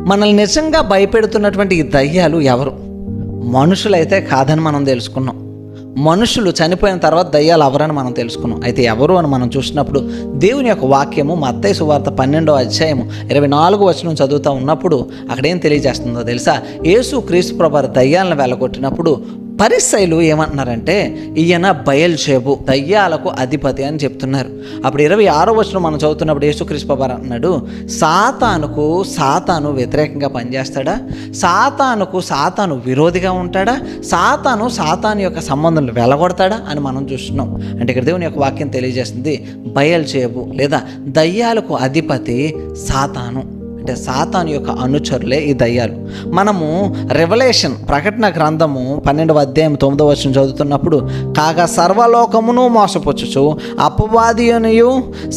మనల్ని నిజంగా భయపెడుతున్నటువంటి ఈ దయ్యాలు ఎవరు? మనుషులైతే కాదని మనం తెలుసుకున్నాం. మనుషులు చనిపోయిన తర్వాత దయ్యాలు ఎవరని మనం తెలుసుకున్నాం. అయితే ఎవరు అని మనం చూసినప్పుడు దేవుని యొక్క వాక్యము మత్తయి సువార్త 12వ అధ్యాయము 24వ వచనం చదువుతూ ఉన్నప్పుడు అక్కడ ఏం తెలియజేస్తుందో తెలుసా? యేసు క్రీస్తు ప్రభువారు దయ్యాలను వెళ్ళగొట్టినప్పుడు పరిసయ్యులు ఏమంటున్నారంటే ఈయన బయల్జెబు, దయ్యాలకు అధిపతి అని చెప్తున్నారు. అప్పుడు 26వ వచనం మనం చదువుతున్నప్పుడు యేసుక్రీస్తు ప్రభువారు అన్నాడు, సాతాను వ్యతిరేకంగా పనిచేస్తాడా? సాతాను విరోధిగా ఉంటాడా? సాతాను యొక్క సంబంధాలు వెలగొడతాడా అని మనం చూస్తున్నాం. అంటే ఇక్కడ దేవుని యొక్క వాక్యం తెలియజేస్తుంది, బయల్జెబు లేదా దయ్యాలకు అధిపతి సాతాను. అంటే సాతాను యొక్క అనుచరులే ఈ దయ్యాలు. మనము రెవల్యూషన్ ప్రకటన గ్రంథము 12వ అధ్యాయం 9వ వచనం చదువుతున్నప్పుడు, కాగా సర్వలోకమును మోసపుచ్చుచు అపవాది అనియు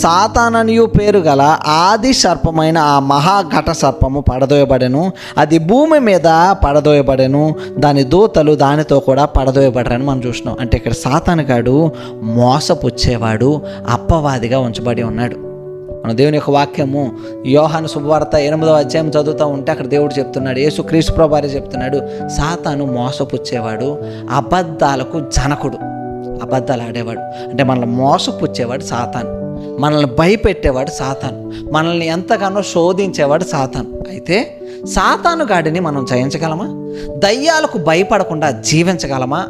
సాతాననియు పేరు గల ఆది సర్పమైన ఆ మహాఘట సర్పము పడదోయబడెను, అది భూమి మీద పడదోయబడెను, దాని దూతలు దానితో కూడా పడదోయబడరని మనం చూసినాం. అంటే ఇక్కడ సాతానుగాడు మోసపుచ్చేవాడు, అపవాదిగా ఉంచబడి ఉన్నాడు. మన దేవుని యొక్క వాక్యము యోహాను శుభవార్త 8వ అధ్యాయం చదువుతూ ఉంటే అక్కడ దేవుడు చెప్తున్నాడు, యేసు క్రీస్తు ప్రభువారే చెప్తున్నాడు, సాతాను మోసపుచ్చేవాడు, అబద్ధాలకు జనకుడు, అబద్ధాలు ఆడేవాడు. అంటే మనల్ని మోసపుచ్చేవాడు సాతాను, మనల్ని భయపెట్టేవాడు సాతాను, మనల్ని ఎంతగానో శోధించేవాడు సాతాను. అయితే సాతాను గాడిని మనం జయించగలమా? దయ్యాలకు భయపడకుండా జీవించగలమా